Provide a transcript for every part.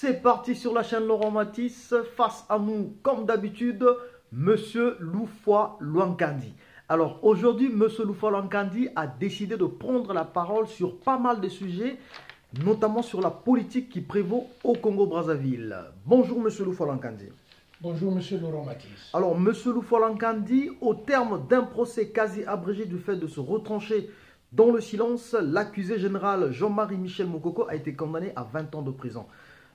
C'est parti sur la chaîne Laurent Matisse. Face à nous, comme d'habitude, Monsieur Loufoua Loankandi. Alors aujourd'hui, Monsieur Loufoua Loankandi a décidé de prendre la parole sur pas mal de sujets, notamment sur la politique qui prévaut au Congo-Brazzaville. Bonjour Monsieur Loufoua Loankandi. Bonjour Monsieur Laurent Matisse. Alors Monsieur Loufoua Loankandi, au terme d'un procès quasi abrégé du fait de se retrancher dans le silence, l'accusé général Jean-Marie Michel Mokoko a été condamné à 20 ans de prison.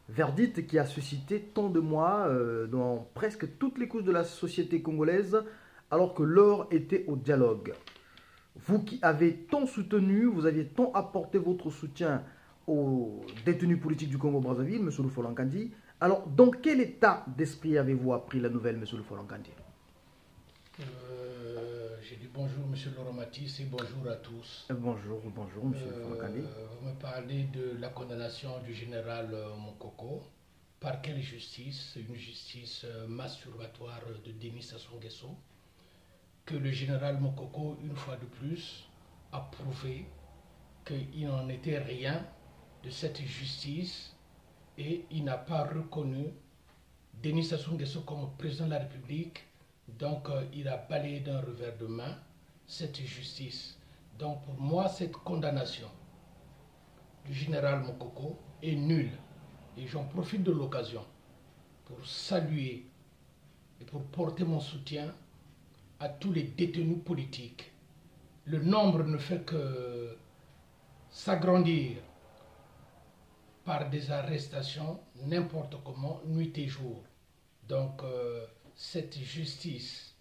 Verdict qui a suscité tant de mois dans presque toutes les couches de la société congolaise, alors que l'heure était au dialogue. Vous qui avez tant soutenu, vous aviez tant apporté votre soutien aux détenus politiques du Congo-Brazzaville, M. Loufoua Loankandi. Alors, dans quel état d'esprit avez-vous appris la nouvelle, M. Loufoua Loankandi? J'ai dit bonjour Monsieur Laurent Matisse et bonjour à tous. Bonjour, bonjour M. Loufoua Loankandi. Vous me parlez de la condamnation du général Mokoko. Par quelle justice? Une justice masturbatoire de Denis Sassou Nguesso, que le général Mokoko, une fois de plus, a prouvé qu'il n'en était rien de cette justice et il n'a pas reconnu Denis Sassou Nguesso comme président de la République. Donc il a balayé d'un revers de main cette justice. Donc pour moi, cette condamnation du général Mokoko est nulle. Et j'en profite de l'occasion pour saluer et pour porter mon soutien à tous les détenus politiques. Le nombre ne fait que s'agrandir par des arrestations n'importe comment, nuit et jour. Donc cette justice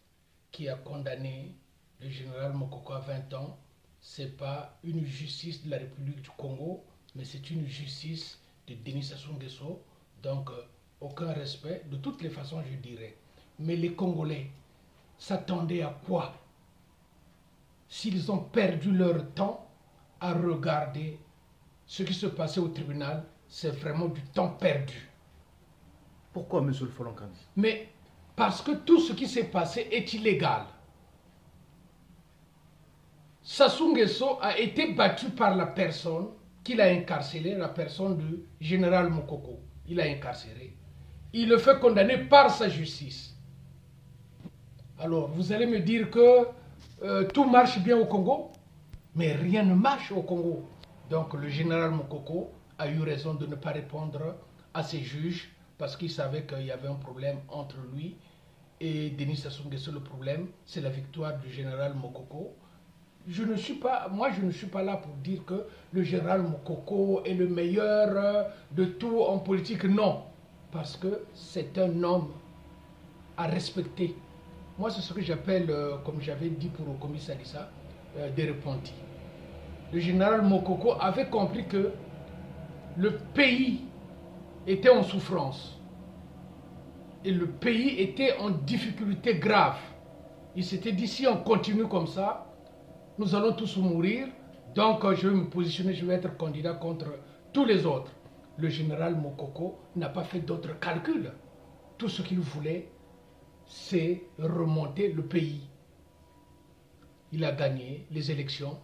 qui a condamné le général Mokoko à 20 ans, ce n'est pas une justice de la République du Congo, mais c'est une justice de Denis Sassou Nguesso. Donc aucun respect, de toutes les façons je dirais. Mais les Congolais s'attendaient à quoi s'ils ont perdu leur temps à regarder ce qui se passait au tribunal? C'est vraiment du temps perdu. Pourquoi, M. Loufoua Loankandi? Mais parce que tout ce qui s'est passé est illégal. Sassou Nguesso a été battu par la personne qu'il a incarcérée, la personne du général Mokoko. Il a incarcéré. Il le fait condamner par sa justice. Alors, vous allez me dire que tout marche bien au Congo, mais rien ne marche au Congo. Donc, le général Mokoko a eu raison de ne pas répondre à ses juges parce qu'il savait qu'il y avait un problème entre lui et Denis Sassou Nguesso. Le problème, c'est la victoire du général Mokoko. Moi, je ne suis pas là pour dire que le général Mokoko est le meilleur de tout en politique. Non, parce que c'est un homme à respecter. Moi, c'est ce que j'appelle, comme j'avais dit pour Okomi Salissa, des repentis. Le général Mokoko avait compris que le pays était en souffrance et le pays était en difficulté grave. Il s'était dit, si on continue comme ça, nous allons tous mourir, donc je vais me positionner, je vais être candidat contre tous les autres. Le général Mokoko n'a pas fait d'autres calculs. Tout ce qu'il voulait, c'est remonter le pays. Il a gagné les élections.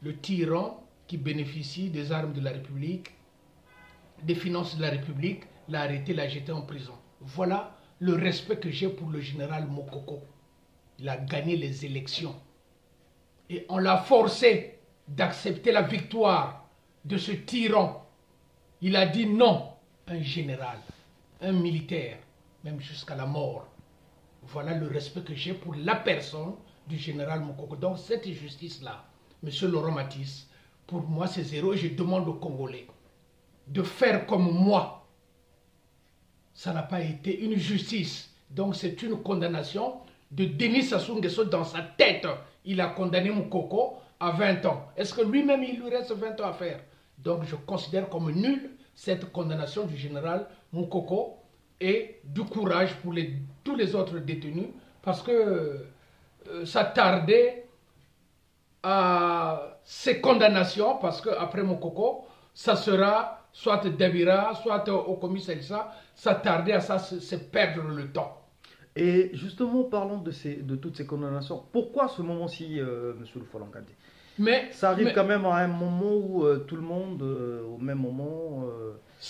Le tyran qui bénéficie des armes de la République, des finances de la République, l'a arrêté, l'a jeté en prison. Voilà le respect que j'ai pour le général Mokoko. Il a gagné les élections. Et on l'a forcé d'accepter la victoire de ce tyran. Il a dit non, un général, un militaire, même jusqu'à la mort. Voilà le respect que j'ai pour la personne du général Mokoko. Donc cette justice-là, Monsieur Laurent Matisse, pour moi c'est zéro et je demande aux Congolais de faire comme moi. Ça n'a pas été une justice. Donc c'est une condamnation de Denis Sassou Nguesso dans sa tête. Il a condamné Mokoko à 20 ans. Est-ce que lui-même il lui reste 20 ans à faire? Donc je considère comme nulle cette condamnation du général Mokoko et du courage pour tous les autres détenus parce que ça tardait à ces condamnations parce qu'après Mokoko, ça sera soit Dabira, soit Okomi Salissa, ça tardait à ça, c'est perdre le temps. Et justement, parlons de toutes ces condamnations. Pourquoi à ce moment-ci, M. Loufoua Loankandi? Mais ça arrive quand même à un moment où tout le monde, au même moment,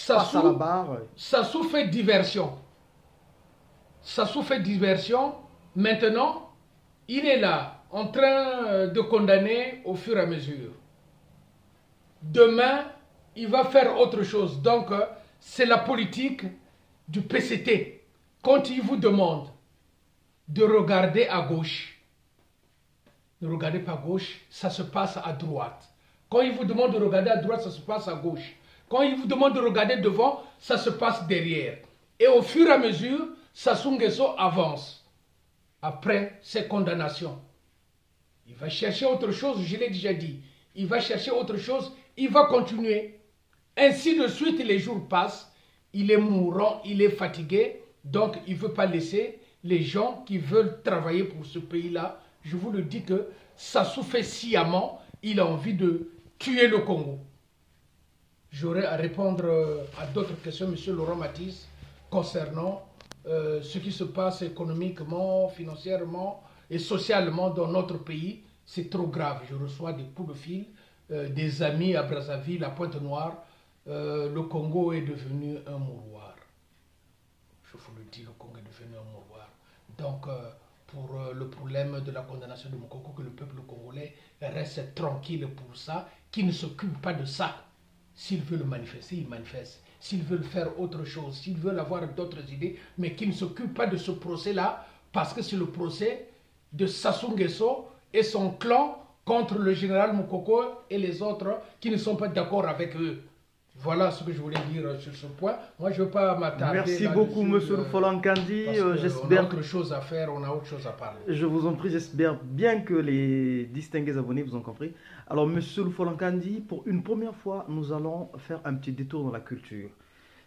passe à la barre. Sassou fait diversion. Sassou fait diversion. Maintenant, il est là, en train de condamner au fur et à mesure. Demain, il va faire autre chose. Donc, c'est la politique du PCT. Quand il vous demande de regarder à gauche, ne regardez pas à gauche, ça se passe à droite. Quand il vous demande de regarder à droite, ça se passe à gauche. Quand il vous demande de regarder devant, ça se passe derrière. Et au fur et à mesure, Sassou Nguesso avance. Après ces condamnations, il va chercher autre chose, je l'ai déjà dit. Il va chercher autre chose, il va continuer. Ainsi de suite, les jours passent, il est mourant, il est fatigué, donc il ne veut pas laisser les gens qui veulent travailler pour ce pays-là. Je vous le dis que Sassou fait sciemment, il a envie de tuer le Congo. J'aurai à répondre à d'autres questions, M. Laurent Matisse, concernant ce qui se passe économiquement, financièrement et socialement dans notre pays. C'est trop grave. Je reçois des coups de fil, des amis à Brazzaville, à Pointe-Noire. Le Congo est devenu un mouroir. Je vous le dis, le Congo est devenu un mouroir. Donc, pour le problème de la condamnation de Moukoko, que le peuple congolais reste tranquille pour ça, qu'il ne s'occupe pas de ça. S'ils veulent manifester, ils manifestent. S'ils veulent faire autre chose, s'ils veulent avoir d'autres idées, mais qu'ils ne s'occupent pas de ce procès-là, parce que c'est le procès de Sassou Nguesso et son clan contre le général Moukoko et les autres qui ne sont pas d'accord avec eux. Voilà ce que je voulais dire sur ce point. Moi, je ne veux pas m'attarder. Merci beaucoup, monsieur Folankandi. J'espère. On a autre chose à faire, on a autre chose à parler. Je vous en prie, j'espère bien que les distingués abonnés vous ont compris. Alors, monsieur Folankandi, pour une première fois, nous allons faire un petit détour dans la culture.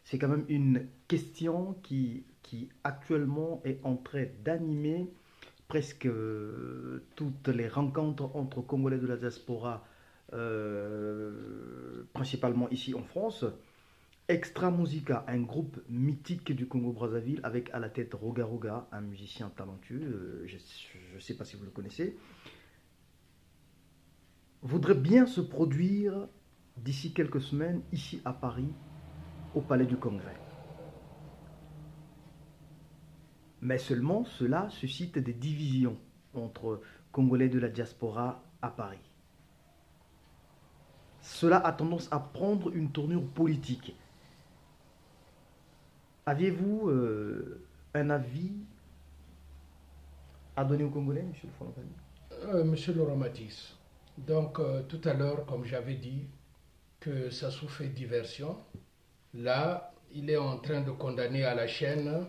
C'est quand même une question qui actuellement est en train d'animer presque toutes les rencontres entre Congolais de la diaspora, principalement ici en France. Extra Musica, un groupe mythique du Congo-Brazzaville avec à la tête Roga Roga, un musicien talentueux, je ne sais pas si vous le connaissez, voudrait bien se produire d'ici quelques semaines ici à Paris, au Palais du Congrès. Mais seulement cela suscite des divisions entre Congolais de la diaspora à Paris. Cela a tendance à prendre une tournure politique. Aviez-vous un avis à donner aux Congolais, M. Folankandi? Monsieur Laurent Matisse, donc tout à l'heure, comme j'avais dit, que Sassou fait diversion. Là, il est en train de condamner à la chaîne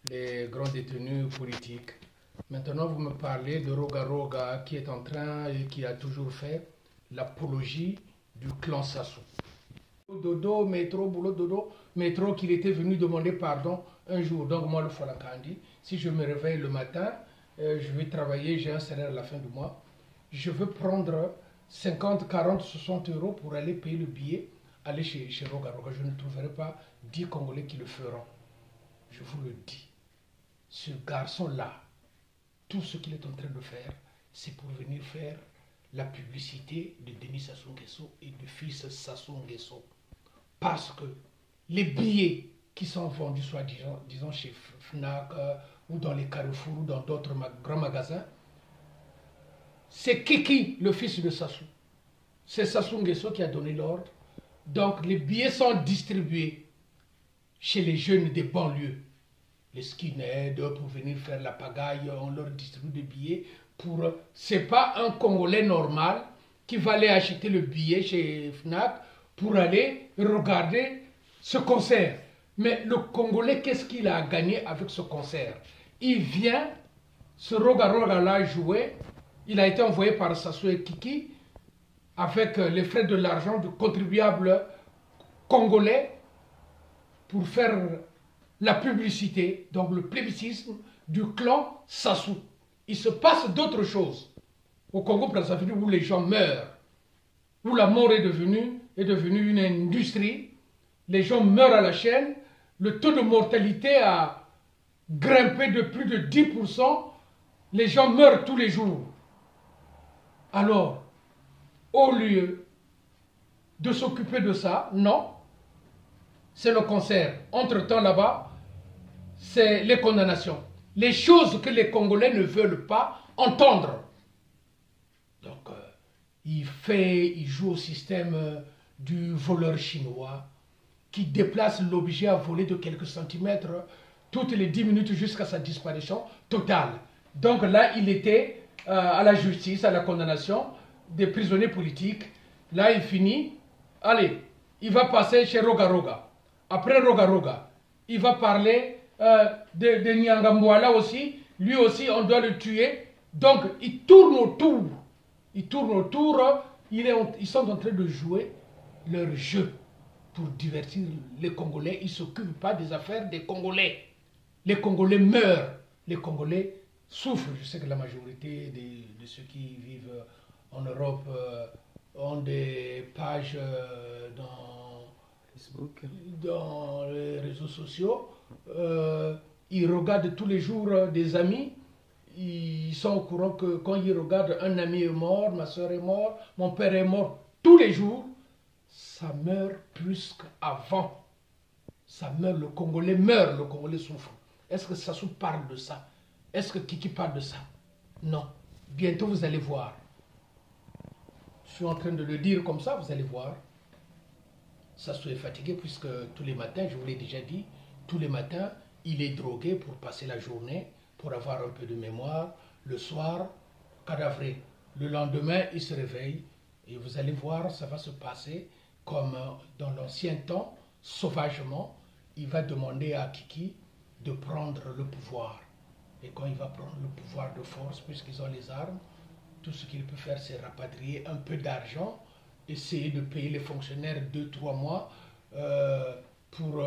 les grands détenus politiques. Maintenant, vous me parlez de Roga Roga qui est en train et qui a toujours fait l'apologie du clan Sassou. Dodo, métro, boulot, dodo, métro, qu'il était venu demander pardon un jour. Donc moi, le Folankandi, si je me réveille le matin, je vais travailler, j'ai un salaire à la fin du mois, je veux prendre 50, 40, 60 euros pour aller payer le billet, aller chez Roga Roga. Je ne trouverai pas 10 Congolais qui le feront. Je vous le dis. Ce garçon-là, tout ce qu'il est en train de faire, c'est pour venir faire la publicité de Denis Sassou Nguesso et du fils Sassou Nguesso. Parce que les billets qui sont vendus, soit disons chez Fnac ou dans les Carrefour ou dans d'autres grands magasins, c'est Kiki, le fils de Sassou. C'est Sassou Nguesso qui a donné l'ordre. Donc les billets sont distribués chez les jeunes des banlieues. Les skinheads, pour venir faire la pagaille, on leur distribue des billets. C'est pas un Congolais normal qui va aller acheter le billet chez Fnac pour aller regarder ce concert. Mais le Congolais, qu'est-ce qu'il a gagné avec ce concert? Il vient, ce Roga Roga là jouer, il a été envoyé par Sassou et Kiki avec les frais de l'argent du contribuable congolais pour faire la publicité, donc le plébiscite du clan Sassou. Il se passe d'autres choses au Congo-Brazzaville où les gens meurent, où la mort est devenue une industrie. Les gens meurent à la chaîne, le taux de mortalité a grimpé de plus de 10%, les gens meurent tous les jours. Alors, au lieu de s'occuper de ça, non, c'est le concert. Entre-temps, là-bas, c'est les condamnations. Les choses que les Congolais ne veulent pas entendre. Donc, il joue au système du voleur chinois qui déplace l'objet à voler de quelques centimètres toutes les 10 minutes jusqu'à sa disparition totale. Donc là, il était à la justice, à la condamnation des prisonniers politiques. Là, il finit. Allez, il va passer chez Roga Roga. Après Roga Roga, il va parler de Nyangambwa là aussi. Lui aussi, on doit le tuer. Donc, il tourne autour. Ils tournent autour. Ils sont en train de jouer leur jeu pour divertir les Congolais. Ils ne s'occupent pas des affaires des Congolais. Les Congolais meurent. Les Congolais souffrent. Je sais que la majorité de ceux qui vivent en Europe ont des pages dans Facebook, dans les réseaux sociaux. Ils regardent tous les jours des amis. Ils sont au courant que quand ils regardent un ami est mort, ma soeur est morte, mon père est mort, tous les jours, ça meurt plus qu'avant. Ça meurt, le Congolais meurt, le Congolais souffre. Est-ce que Sassou parle de ça? Est-ce que Kiki parle de ça? Non. Bientôt vous allez voir. Je suis en train de le dire comme ça, vous allez voir. Sassou est fatigué puisque tous les matins, je vous l'ai déjà dit, tous les matins, il est drogué pour passer la journée, pour avoir un peu de mémoire. Le soir, cadavré. Le lendemain, il se réveille et vous allez voir, ça va se passer comme dans l'ancien temps, sauvagement. Il va demander à Kiki de prendre le pouvoir. Et quand il va prendre le pouvoir de force, puisqu'ils ont les armes, tout ce qu'il peut faire, c'est rapatrier un peu d'argent, essayer de payer les fonctionnaires 2-3 mois pour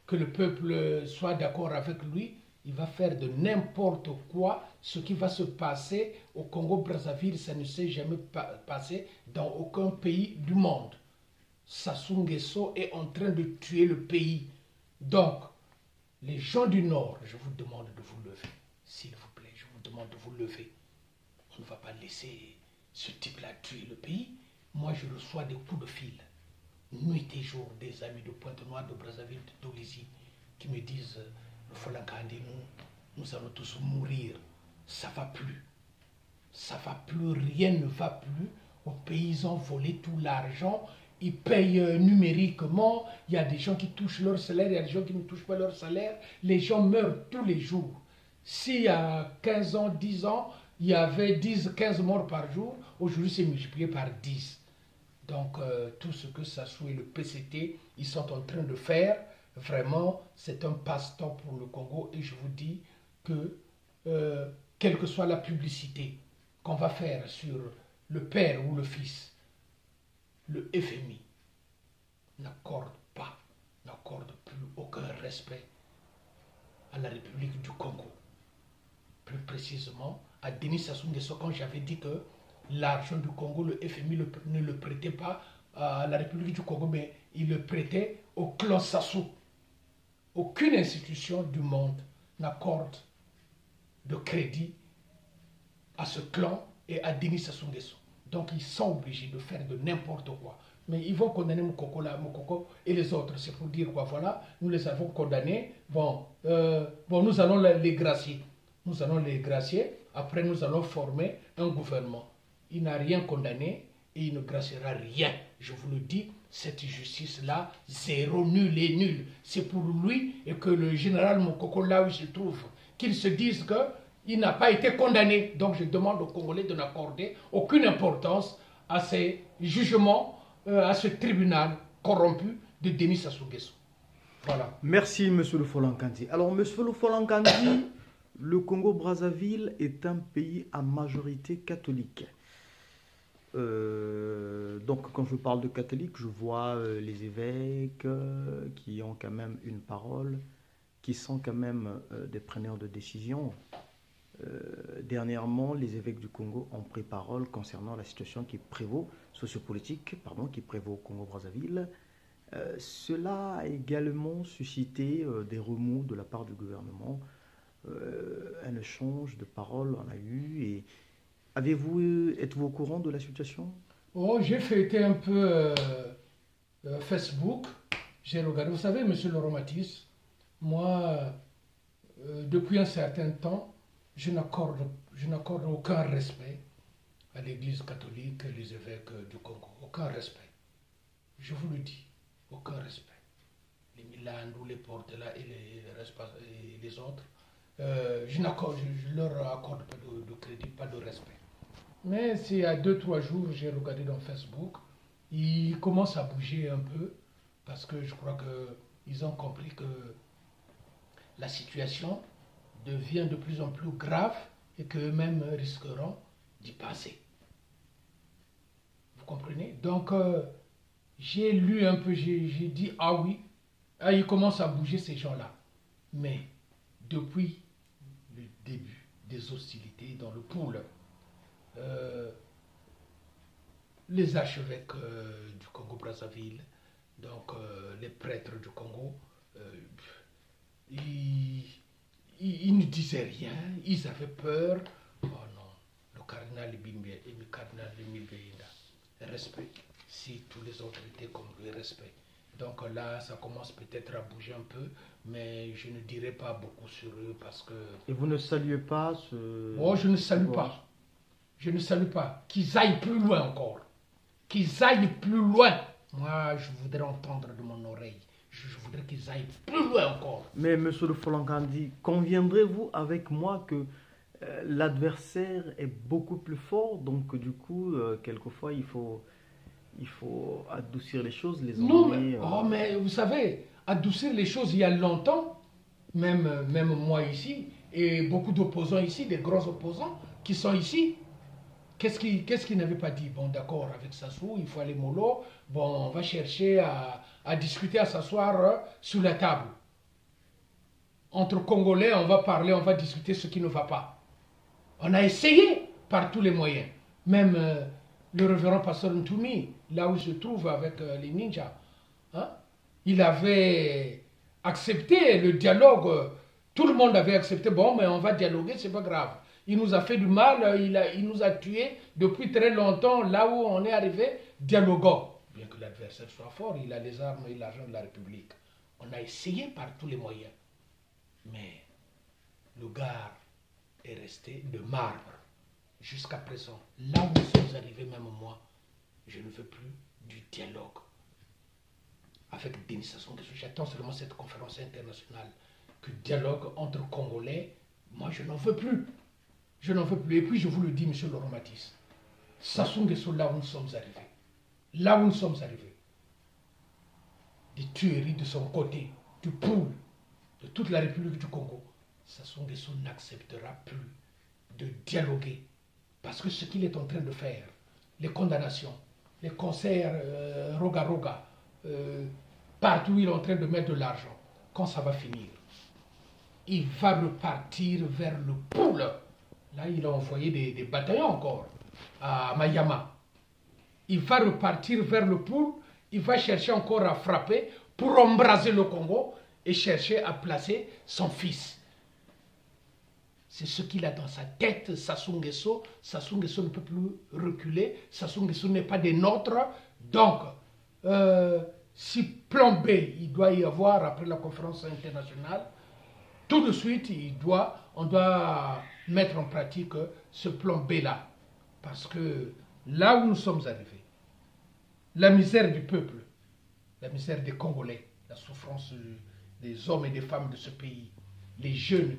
que le peuple soit d'accord avec lui. Il va faire de n'importe quoi. Ce qui va se passer au Congo-Brazzaville, ça ne s'est jamais passé dans aucun pays du monde. Sassou Nguesso est en train de tuer le pays. Donc, les gens du Nord, je vous demande de vous lever. S'il vous plaît, je vous demande de vous lever. On ne va pas laisser ce type-là tuer le pays. Moi, je reçois des coups de fil, nuit et jour, des amis de Pointe-Noire, de Brazzaville, de Dolisie, qui me disent le Folankandi, nous allons tous mourir. Ça va plus. Ça va plus, rien ne va plus. Aux paysans volé tout l'argent. Ils payent numériquement. Il y a des gens qui touchent leur salaire, il y a des gens qui ne touchent pas leur salaire. Les gens meurent tous les jours. S'il y a 15 ans, 10 ans, il y avait 10, 15 morts par jour, aujourd'hui c'est multiplié par 10. Donc tout ce que Sassou et le PCT, ils sont en train de faire, vraiment, c'est un passe-temps pour le Congo. Et je vous dis que, quelle que soit la publicité qu'on va faire sur le père ou le fils, le FMI n'accorde plus aucun respect à la République du Congo. Plus précisément, à Denis Sassou Nguesso, quand j'avais dit que l'argent du Congo, le FMI ne le prêtait pas à la République du Congo, mais il le prêtait au clan Sassou. Aucune institution du monde n'accorde de crédit à ce clan et à Denis Sassou Nguesso. Donc ils sont obligés de faire de n'importe quoi. Mais ils vont condamner Mokoko et les autres. C'est pour dire quoi, voilà, nous les avons condamnés. Bon, nous allons les gracier. Nous allons les gracier. Après, nous allons former un gouvernement. Il n'a rien condamné et il ne graciera rien. Je vous le dis, cette justice-là, zéro, nul et nul. C'est pour lui et que le général Mokoko, là où il se trouve, qu'il se dise qu'il n'a pas été condamné. Donc je demande aux Congolais de n'accorder aucune importance à ces jugements, à ce tribunal corrompu de Denis Sassou Nguesso. Voilà. Merci, monsieur le Folankandi. Alors, monsieur le Folankandi, le Congo-Brazzaville est un pays à majorité catholique. Donc, quand je parle de catholiques, je vois les évêques qui ont quand même une parole, qui sont quand même des preneurs de décision. Dernièrement, les évêques du Congo ont pris parole concernant la situation qui prévaut, sociopolitique, qui prévaut au Congo-Brazzaville. Cela a également suscité des remous de la part du gouvernement. Un échange de paroles on a eu. Et êtes-vous au courant de la situation? Oh, j'ai fêté un peu Facebook. J'ai regardé. Vous savez, monsieur Loromatis, moi, depuis un certain temps, je n'accorde aucun respect à l'Église catholique et les évêques du Congo. Aucun respect. Je vous le dis, aucun respect. Les Milandou, les Portela et les autres, je leur accorde pas de crédit, pas de respect. Mais c'est à 2-3 jours, j'ai regardé dans Facebook, ils commencent à bouger un peu parce que je crois qu'ils ont compris que la situation devient de plus en plus grave et qu'eux-mêmes risqueront d'y passer. Vous comprenez? Donc, j'ai lu un peu, j'ai dit, ah oui, ils commencent à bouger ces gens-là. Mais depuis le début des hostilités dans le pôle, les archevêques du Congo-Brazzaville, donc les prêtres du Congo, ils ne disaient rien, ils avaient peur. Oh non, le cardinal Bimbe et le cardinal Milbeïda, respect. Si tous les autres étaient comme lui, respect. Donc là, ça commence peut-être à bouger un peu, mais je ne dirai pas beaucoup sur eux parce que... Et vous ne saluez pas ce... Oh, je ne salue pas. Je ne salue pas. Qu'ils aillent plus loin encore. Qu'ils aillent plus loin. Moi, je voudrais entendre de mon oreille. Je voudrais qu'ils aillent plus loin encore. Mais monsieur de Folangandi, conviendrez-vous avec moi que l'adversaire est beaucoup plus fort, donc du coup, quelquefois, il faut adoucir les choses, les emmener... Non, mais vous savez, adoucir les choses il y a longtemps, même moi ici, et beaucoup d'opposants ici, des grands opposants qui sont ici. Qu'est-ce qu'ils n'avaient pas dit? Bon, d'accord, avec Sassou, il faut aller mollo. Bon, on va chercher à discuter, à s'asseoir sur la table. Entre Congolais, on va parler, on va discuter ce qui ne va pas. On a essayé par tous les moyens. Même le révérend pasteur Ntoumi, là où je trouve avec les ninjas, hein, il avait accepté le dialogue. Tout le monde avait accepté, bon, mais on va dialoguer, c'est pas grave. Il nous a fait du mal, il nous a tués depuis très longtemps, là où on est arrivé, dialoguant. Bien que l'adversaire soit fort, il a les armes et l'argent de la République. On a essayé par tous les moyens. Mais le gars est resté de marbre jusqu'à présent. Là où nous sommes arrivés, même moi, je ne veux plus du dialogue avec Denis Sassou Nguesso. J'attends seulement cette conférence internationale. Que dialogue entre Congolais, moi je n'en veux plus. Je n'en veux plus. Et puis je vous le dis, monsieur Loromatis, Sassou Nguesso, là où nous sommes arrivés, là où nous sommes arrivés, des tueries de son côté, du pool, de toute la République du Congo, Sassou Nguesso n'acceptera plus de dialoguer. Parce que ce qu'il est en train de faire, les condamnations, les concerts roga-roga, partout où il est en train de mettre de l'argent, quand ça va finir, il va repartir vers le pool. Là, il a envoyé des bataillons encore à Mayama. Il va repartir vers le pool, il va chercher encore à frapper pour embraser le Congo et chercher à placer son fils. C'est ce qu'il a dans sa tête, Sassou Nguesso. Sassou Nguesso ne peut plus reculer. Sassou Nguesso n'est pas des nôtres. Donc, si plan B, il doit y avoir après la conférence internationale, tout de suite, on doit mettre en pratique ce plan B-là. Parce que là où nous sommes arrivés, la misère du peuple, la misère des Congolais, la souffrance des hommes et des femmes de ce pays, les jeunes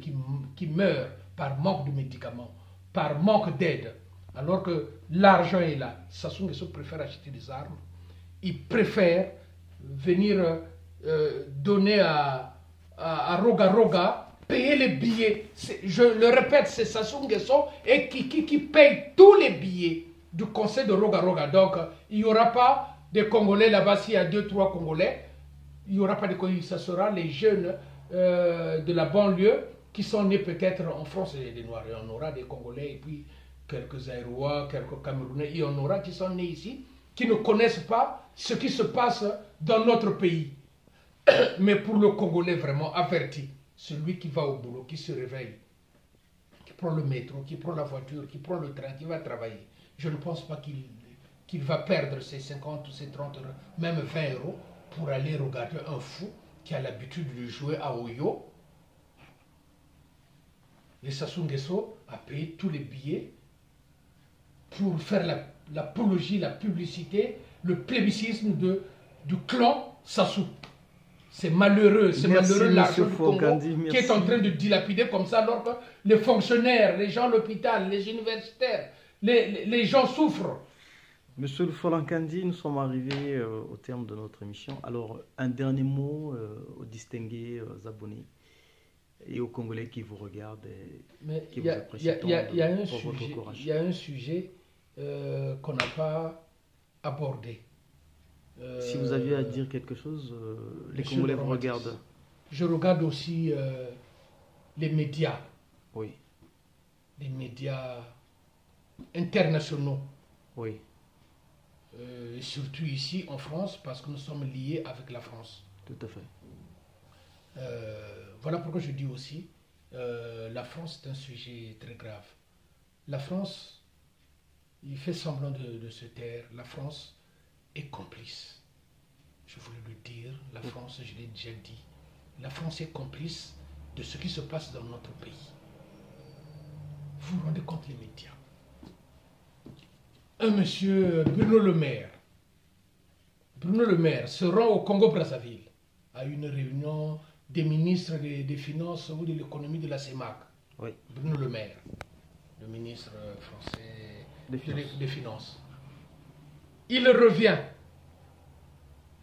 qui meurent par manque de médicaments, par manque d'aide, alors que l'argent est là. Sassou Nguesso préfère acheter des armes, il préfère venir donner à Roga Roga, payer les billets. Je le répète, c'est Sassou Nguesso et qui paye tous les billets du conseil de Roga Roga. Donc, il n'y aura pas de Congolais là-bas. S'il y a 2-3 Congolais, il n'y aura pas de Congolais. Ce sera les jeunes de la banlieue qui sont nés peut-être en France et des Noirs. Et on aura des Congolais et puis quelques Aérois, quelques Camerounais. Il y en aura qui sont nés ici, qui ne connaissent pas ce qui se passe dans notre pays. Mais pour le Congolais vraiment averti, celui qui va au boulot, qui se réveille, qui prend le métro, qui prend la voiture, qui prend le train, qui va travailler, je ne pense pas qu'il va perdre ses 50 ou ses 30 euros, même 20 euros, pour aller regarder un fou qui a l'habitude de jouer à Oyo. Et Sassou Nguesso a payé tous les billets pour faire l'apologie, la publicité, le plébiscite du clan Sassou. C'est malheureux l'argent du Congo qui est en train de dilapider comme ça, alors que les fonctionnaires, les gens à l'hôpital, les universitaires, les gens souffrent. Monsieur le Folankandi, nous sommes arrivés au terme de notre émission. Alors, un dernier mot aux distingués abonnés et aux Congolais qui vous regardent et qui vous apprécient pour votre courage. Il y a un sujet qu'on n'a pas abordé. Si vous aviez à dire quelque chose, les Congolais vous regardent. Je regarde aussi les médias. Oui. Les médias internationaux. Oui. Surtout ici en France, parce que nous sommes liés avec la France. Tout à fait. Voilà pourquoi je dis aussi, la France est un sujet très grave. La France, il fait semblant de se taire. La France est complice. Je voulais le dire, la France, je l'ai déjà dit, la France est complice de ce qui se passe dans notre pays. Vous vous rendez compte, les médias? Un monsieur Bruno Le Maire se rend au Congo-Brazzaville à une réunion des ministres des Finances ou de l'économie de la CEMAC. Oui. Bruno Le Maire, le ministre français des Finances. Il revient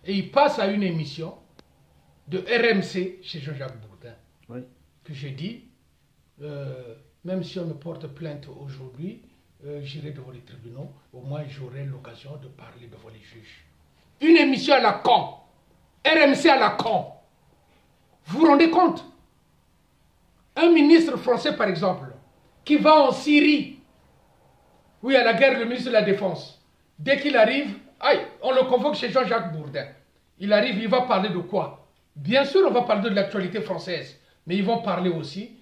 et il passe à une émission de RMC chez Jean-Jacques Bourdin. Oui. Que je dis, même si on me porte plainte aujourd'hui, j'irai devant les tribunaux, au moins j'aurai l'occasion de parler devant les juges. Une émission à la con, RMC à la con. Vous vous rendez compte? Un ministre français, par exemple, qui va en Syrie, oui, à la guerre, le ministre de la Défense, dès qu'il arrive, on le convoque chez Jean-Jacques Bourdin. Il arrive, il va parler de quoi? Bien sûr, on va parler de l'actualité française, mais ils vont parler aussi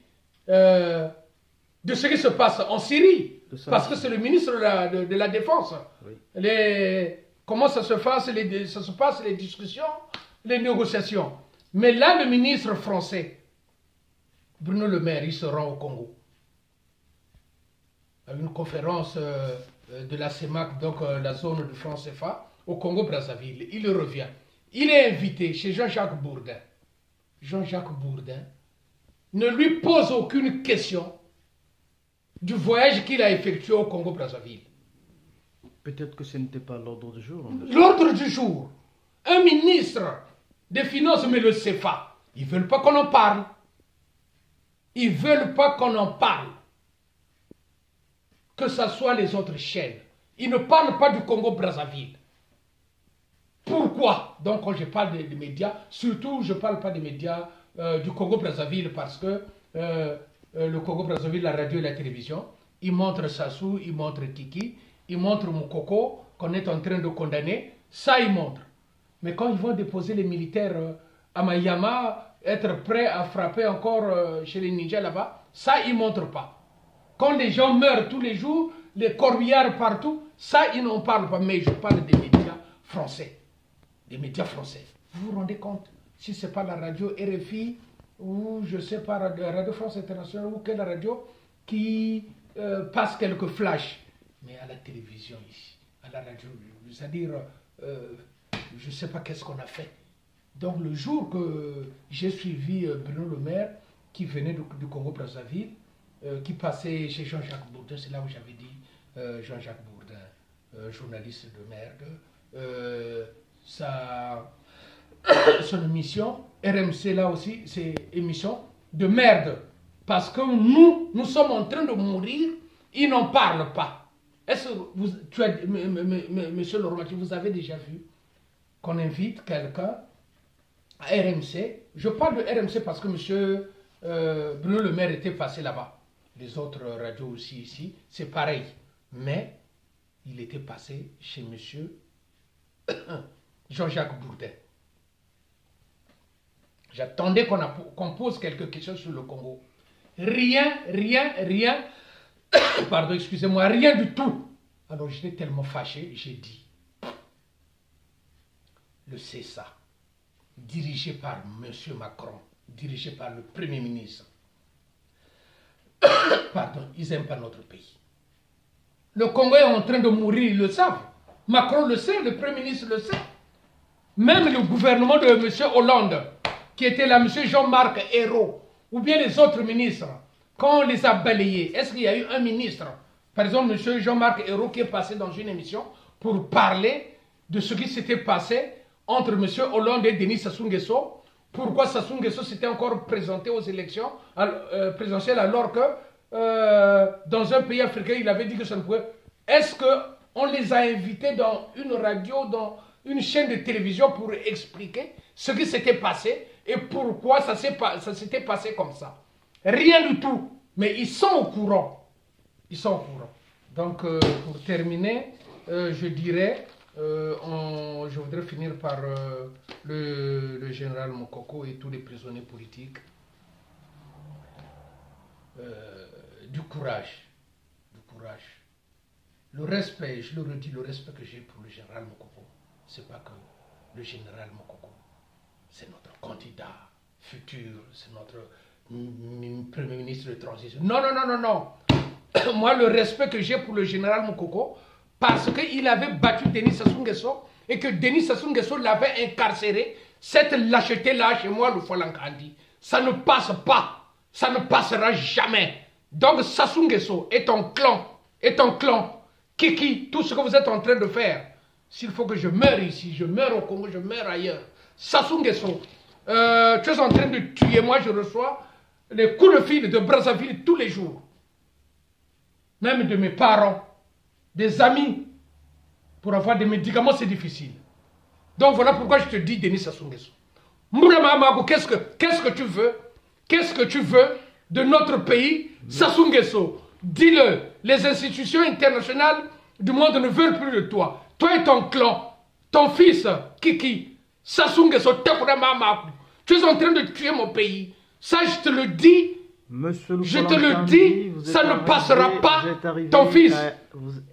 de ce qui se passe en Syrie. Parce que c'est le ministre de la Défense. Oui. Comment ça se passe, les discussions, les négociations. Mais là, le ministre français, Bruno Le Maire, il se rend au Congo. À une conférence de la CEMAC, donc la zone de France CFA, au Congo-Brazzaville. Il revient. Il est invité chez Jean-Jacques Bourdin. Jean-Jacques Bourdin ne lui pose aucune question du voyage qu'il a effectué au Congo-Brazzaville. Peut-être que ce n'était pas l'ordre du jour. L'ordre du jour. Un ministre des Finances, mais le CFA, ils ne veulent pas qu'on en parle. Ils ne veulent pas qu'on en parle. Que ce soit les autres chaînes. Ils ne parlent pas du Congo-Brazzaville. Pourquoi? Donc quand je parle des médias, surtout je ne parle pas des médias du Congo-Brazzaville parce que le Congo-Brazzaville, la radio et la télévision, ils montrent Sassou, ils montrent Kiki, ils montrent Moukoko qu'on est en train de condamner, ça ils montrent. Mais quand ils vont déposer les militaires à Mayama, être prêts à frapper encore chez les ninjas là-bas, ça ils ne montrent pas. Quand les gens meurent tous les jours, les corbillards partout, ça ils n'en parlent pas. Mais je parle des médias français. Des médias français. Vous vous rendez compte? Si ce n'est pas la radio RFI ou je ne sais pas, Radio France Internationale ou quelle radio qui passe quelques flashs. Mais à la télévision ici, à la radio, c'est-à-dire, je ne sais pas qu'est-ce qu'on a fait. Donc le jour que j'ai suivi Bruno Le Maire, qui venait du Congo-Brazzaville, qui passait chez Jean-Jacques Bourdin, c'est là où j'avais dit Jean-Jacques Bourdin, journaliste de merde, son émission, RMC là aussi, c'est émission de merde. Parce que nous sommes en train de mourir, ils n'en parlent pas. Est-ce que monsieur Lormati, vous avez déjà vu qu'on invite quelqu'un à RMC? Je parle de RMC parce que monsieur Bruno Le Maire était passé là-bas. Les autres radios aussi ici, c'est pareil. Mais il était passé chez monsieur Jean-Jacques Bourdin. J'attendais qu'on pose quelques questions sur le Congo. Rien, pardon, excusez-moi, rien du tout. Alors j'étais tellement fâché, j'ai dit, le CESA, dirigé par M. Macron, dirigé par le Premier ministre, pardon, ils n'aiment pas notre pays. Le Congo est en train de mourir, ils le savent. Macron le sait, le Premier ministre le sait. Même le gouvernement de M. Hollande, qui était là, M. Jean-Marc Ayrault, ou bien les autres ministres, quand on les a balayés, est-ce qu'il y a eu un ministre, par exemple M. Jean-Marc Ayrault, qui est passé dans une émission pour parler de ce qui s'était passé entre M. Hollande et Denis Sassou Nguesso? Pourquoi Sassou Nguesso s'était encore présenté aux élections présidentielles alors que dans un pays africain, il avait dit que ça ne pouvait... Est-ce qu'on les a invités dans une radio, dans une chaîne de télévision pour expliquer ce qui s'était passé et pourquoi ça s'était passé comme ça? Rien du tout. Mais ils sont au courant. Ils sont au courant. Donc, pour terminer, je dirais, je voudrais finir par le général Mokoko et tous les prisonniers politiques. Du courage. Du courage. Le respect, je le redis, le respect que j'ai pour le général Mokoko, c'est pas que le général Mokoko, c'est notre candidat futur, c'est notre premier ministre de transition. Non, non, non, non, non. Moi, le respect que j'ai pour le général Mokoko, parce qu'il avait battu Denis Sassou Nguesso et que Denis Sassou Nguesso l'avait incarcéré, cette lâcheté-là, chez moi, le Folankandi, ça ne passe pas. Ça ne passera jamais. Donc Sassou Nguesso est un clan, Kiki, tout ce que vous êtes en train de faire. S'il faut que je meure ici, je meurs au Congo, je meurs ailleurs. Sassou Nguesso, tu es en train de tuer. Moi, je reçois les coups de fil de Brazzaville tous les jours. Même de mes parents, des amis. Pour avoir des médicaments, c'est difficile. Donc voilà pourquoi je te dis, Denis Sassou Nguesso. Moulama Amago, qu'est-ce que tu veux? Qu'est-ce que tu veux de notre pays? Sassou Nguesso, dis-le, les institutions internationales du monde ne veulent plus de toi. Toi et ton clan, ton fils, Kiki, Sassou Nguesso, tu es en train de tuer mon pays. Ça, je te le dis, je te le dis, ça ne passera pas. Ton fils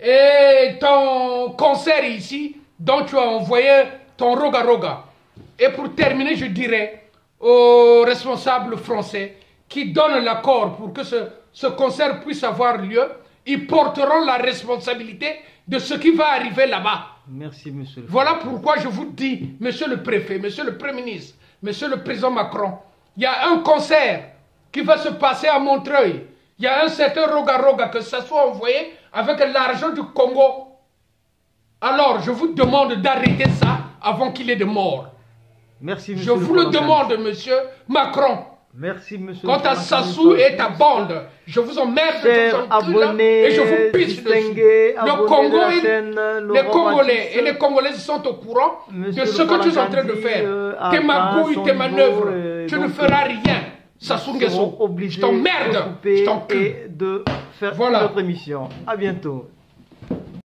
et ton concert ici, dont tu as envoyé ton roga roga. Et pour terminer, je dirais aux responsables français qui donnent l'accord pour que ce concert puisse avoir lieu, ils porteront la responsabilité de ce qui va arriver là-bas. Merci, monsieur. Voilà pourquoi je vous dis, monsieur le préfet, monsieur le premier ministre, monsieur le président Macron, il y a un concert qui va se passer à Montreuil. Il y a un certain Roga Roga que ça soit envoyé avec l'argent du Congo. Alors, je vous demande d'arrêter ça avant qu'il y ait de morts. Merci, monsieur. Je vous le demande, monsieur Macron. Merci, monsieur. Quant à Sassou et ta bande, je vous emmerde, je vous encule et je vous pisse dessus. Le Congo les Congolais et les Congolaises sont au courant de ce que tu es en train de faire. Tes magouilles, tes manœuvres, tu ne feras rien. Sassou Nguesso, je t'emmerde, je t'encule. De faire voilà. notre émission. À bientôt.